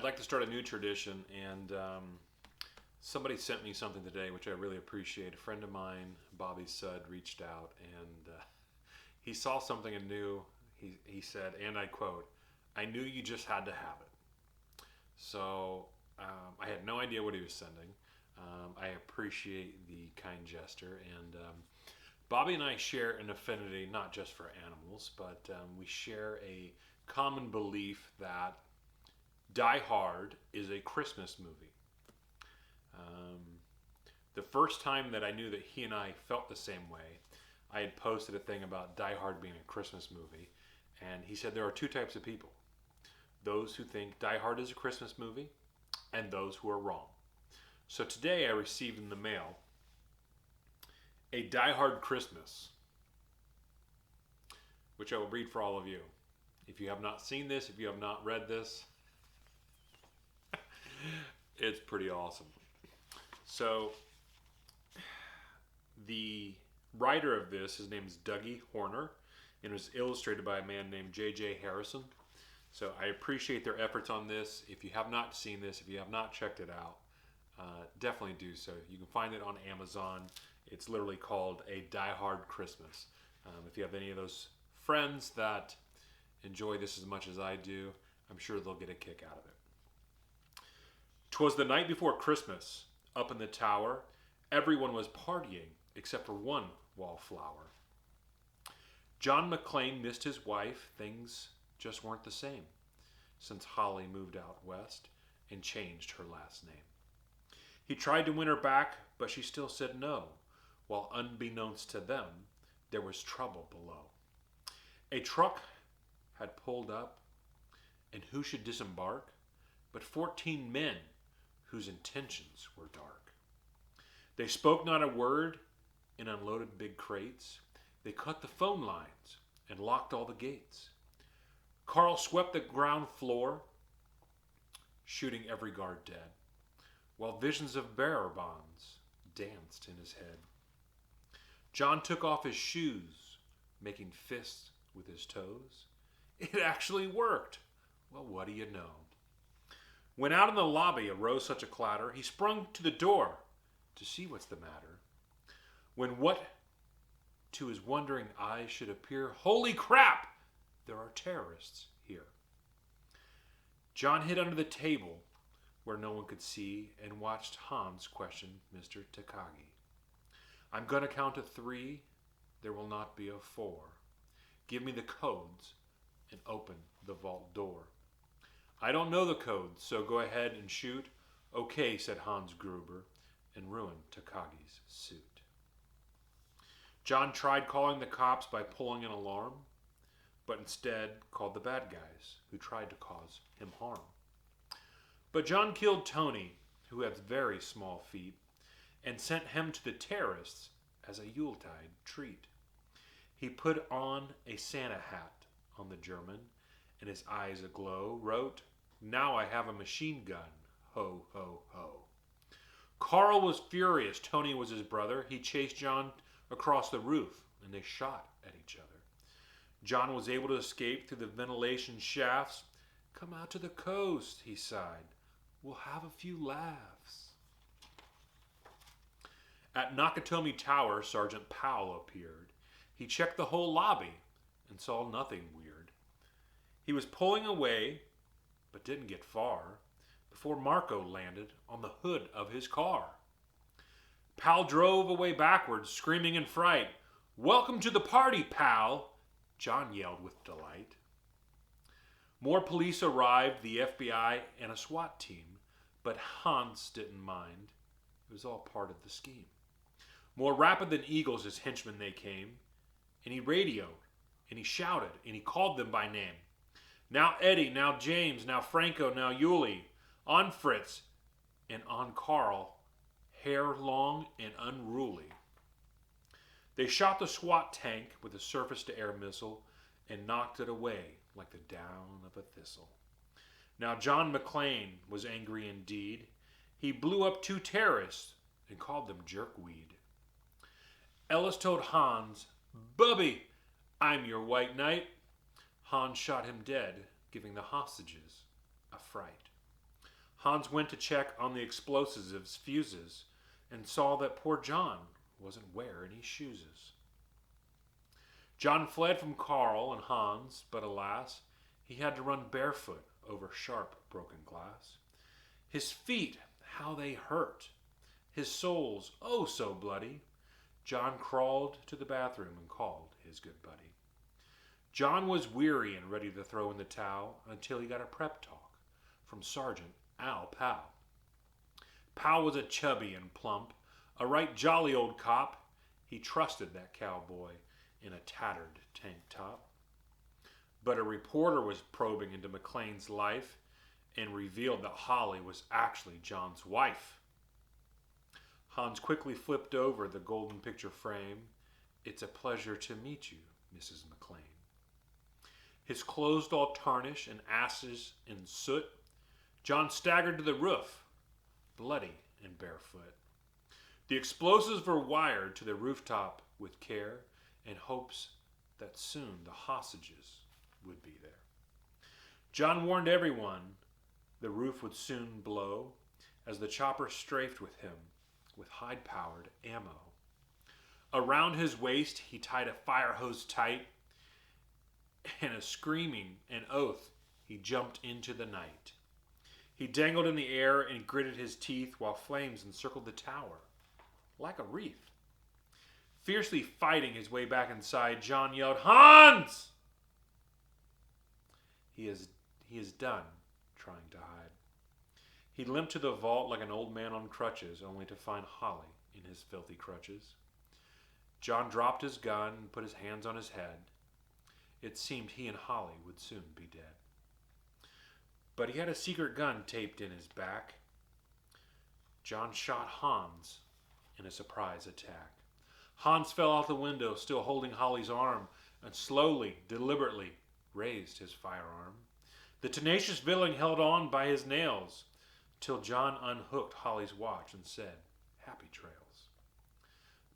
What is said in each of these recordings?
like to start a new tradition, and somebody sent me something today, which I really appreciate. A friend of mine, Bobby Sudd, reached out, and he saw something and knew. He said, and I quote, "I knew you just had to have it." So I had no idea what he was sending. I appreciate the kind gesture, and Bobby and I share an affinity not just for animals, but we share a common belief that Die Hard is a Christmas movie. Um, the first time that I knew that he and I felt the same way, I had posted a thing about Die Hard being a Christmas movie, and he said there are two types of people: those who think Die Hard is a Christmas movie, and those who are wrong. So today I received in the mail a Die Hard Christmas, which I will read for all of you. If you have not seen this, if you have not read this, it's pretty awesome. So, the writer of this, his name is Dougie Horner, and it was illustrated by a man named J.J. Harrison. So I appreciate their efforts on this. If you have not seen this, if you have not checked it out, definitely do so. You can find it on Amazon. It's literally called A Die Hard Christmas. If you have any of those friends that enjoy this as much as I do, I'm sure they'll get a kick out of it. 'Twas the night before Christmas. Up in the tower, everyone was partying except for one wallflower. John McClane missed his wife. Things just weren't the same since Holly moved out west and changed her last name. He tried to win her back, but she still said no, while unbeknownst to them, there was trouble below. A truck had pulled up, and who should disembark but 14 men whose intentions were dark. They spoke not a word and unloaded big crates. They cut the phone lines and locked all the gates. Carl swept the ground floor, shooting every guard dead, while visions of bearer bonds danced in his head. John took off his shoes, making fists with his toes. It actually worked. Well, what do you know? When out in the lobby arose such a clatter, he sprung to the door to see what's the matter. When what to his wondering eyes should appear, holy crap, there are terrorists here. John hid under the table where no one could see and watched Hans question Mr. Takagi. I'm going to count to 3. There will not be a 4. Give me the codes and open the vault door. I don't know the codes, so go ahead and shoot. Okay, said Hans Gruber, and ruined Takagi's suit. John tried calling the cops by pulling an alarm, but instead called the bad guys who tried to cause him harm. But John killed Tony, who had very small feet, and sent him to the terrorists as a Yuletide treat. He put on a Santa hat on the German, and his eyes aglow, wrote, "Now I have a machine gun, ho, ho, ho." Carl was furious. Tony was his brother. He chased John across the roof, and they shot at each other. John was able to escape through the ventilation shafts. Come out to the coast, he sighed. We'll have a few laughs. At Nakatomi Tower, Sergeant Powell appeared. He checked the whole lobby and saw nothing weird. He was pulling away, but didn't get far, before Marco landed on the hood of his car. Pal drove away backwards, screaming in fright. Welcome to the party, pal, John yelled with delight. More police arrived, the FBI and a SWAT team, but Hans didn't mind. It was all part of the scheme. More rapid than eagles as henchmen they came, and he radioed, and he shouted, and he called them by name. Now Eddie, now James, now Franco, now Yuli, on Fritz, and on Carl, hair long and unruly. They shot the SWAT tank with a surface-to-air missile and knocked it away like the down of a thistle. Now John McClane was angry indeed. He blew up 2 terrorists and called them jerkweed. Ellis told Hans, Bubby, I'm your white knight. Hans shot him dead, giving the hostages a fright. Hans went to check on the explosives fuses and saw that poor John wasn't wearing any shoeses. John fled from Carl and Hans, but alas, he had to run barefoot over sharp, broken glass. His feet, how they hurt! His soles, oh so bloody! John crawled to the bathroom and called his good buddy. John was weary and ready to throw in the towel until he got a prep talk from Sergeant Al Powell. Powell was a chubby and plump, a right jolly old cop. He trusted that cowboy in a tattered tank top. But a reporter was probing into McLean's life and revealed that Holly was actually John's wife. Hans quickly flipped over the golden picture frame. It's a pleasure to meet you, Mrs. McLean. His clothes all tarnished and ashes in soot, John staggered to the roof, bloody and barefoot. The explosives were wired to the rooftop with care in hopes that soon the hostages would be there. John warned everyone the roof would soon blow as the chopper strafed with him with high-powered ammo. Around his waist he tied a fire hose tight, and a screaming and oath he jumped into the night. He dangled in the air and gritted his teeth while flames encircled the tower like a wreath. Fiercely fighting his way back inside, John yelled, "Hans!" He is done trying to hide. He limped to the vault like an old man on crutches, only to find Holly in his filthy crutches. John dropped his gun and put his hands on his head. It seemed he and Holly would soon be dead. But he had a secret gun taped in his back. John shot Hans in a surprise attack. Hans fell out the window, still holding Holly's arm, and slowly, deliberately raised his firearm. The tenacious villain held on by his nails till John unhooked Holly's watch and said, "Happy trails."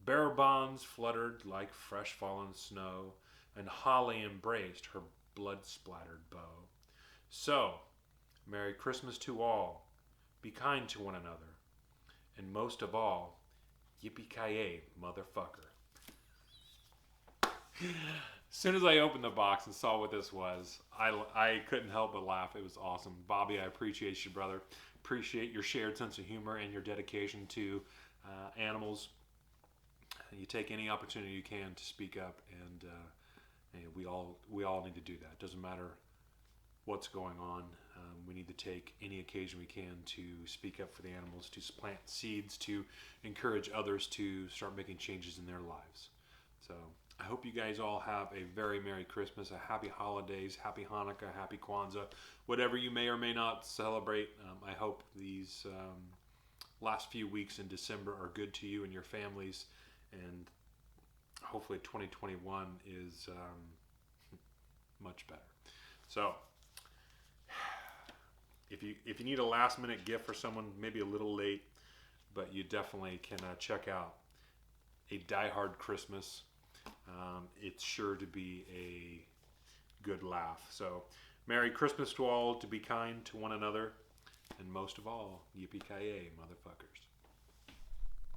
Bearer bonds fluttered like fresh fallen snow, and Holly embraced her blood-splattered bow. So, Merry Christmas to all. Be kind to one another. And most of all, Yippee-ki-yay, motherfucker. As soon as I opened the box and saw what this was, I couldn't help but laugh. It was awesome. Bobby, I appreciate you, brother. Appreciate your shared sense of humor and your dedication to animals. You take any opportunity you can to speak up, and we all need to do that. It doesn't matter what's going on. We need to take any occasion we can to speak up for the animals, to plant seeds, to encourage others to start making changes in their lives. So I hope you guys all have a very Merry Christmas, a happy holidays, happy Hanukkah, happy Kwanzaa, whatever you may or may not celebrate. I hope these last few weeks in December are good to you and your families, and hopefully 2021 is much better. So if you need a last minute gift for someone, maybe a little late, but you definitely can check out A Die Hard Christmas. It's sure to be a good laugh. So Merry Christmas to all, to be kind to one another, and most of all, Yippee-ki-yay, motherfuckers.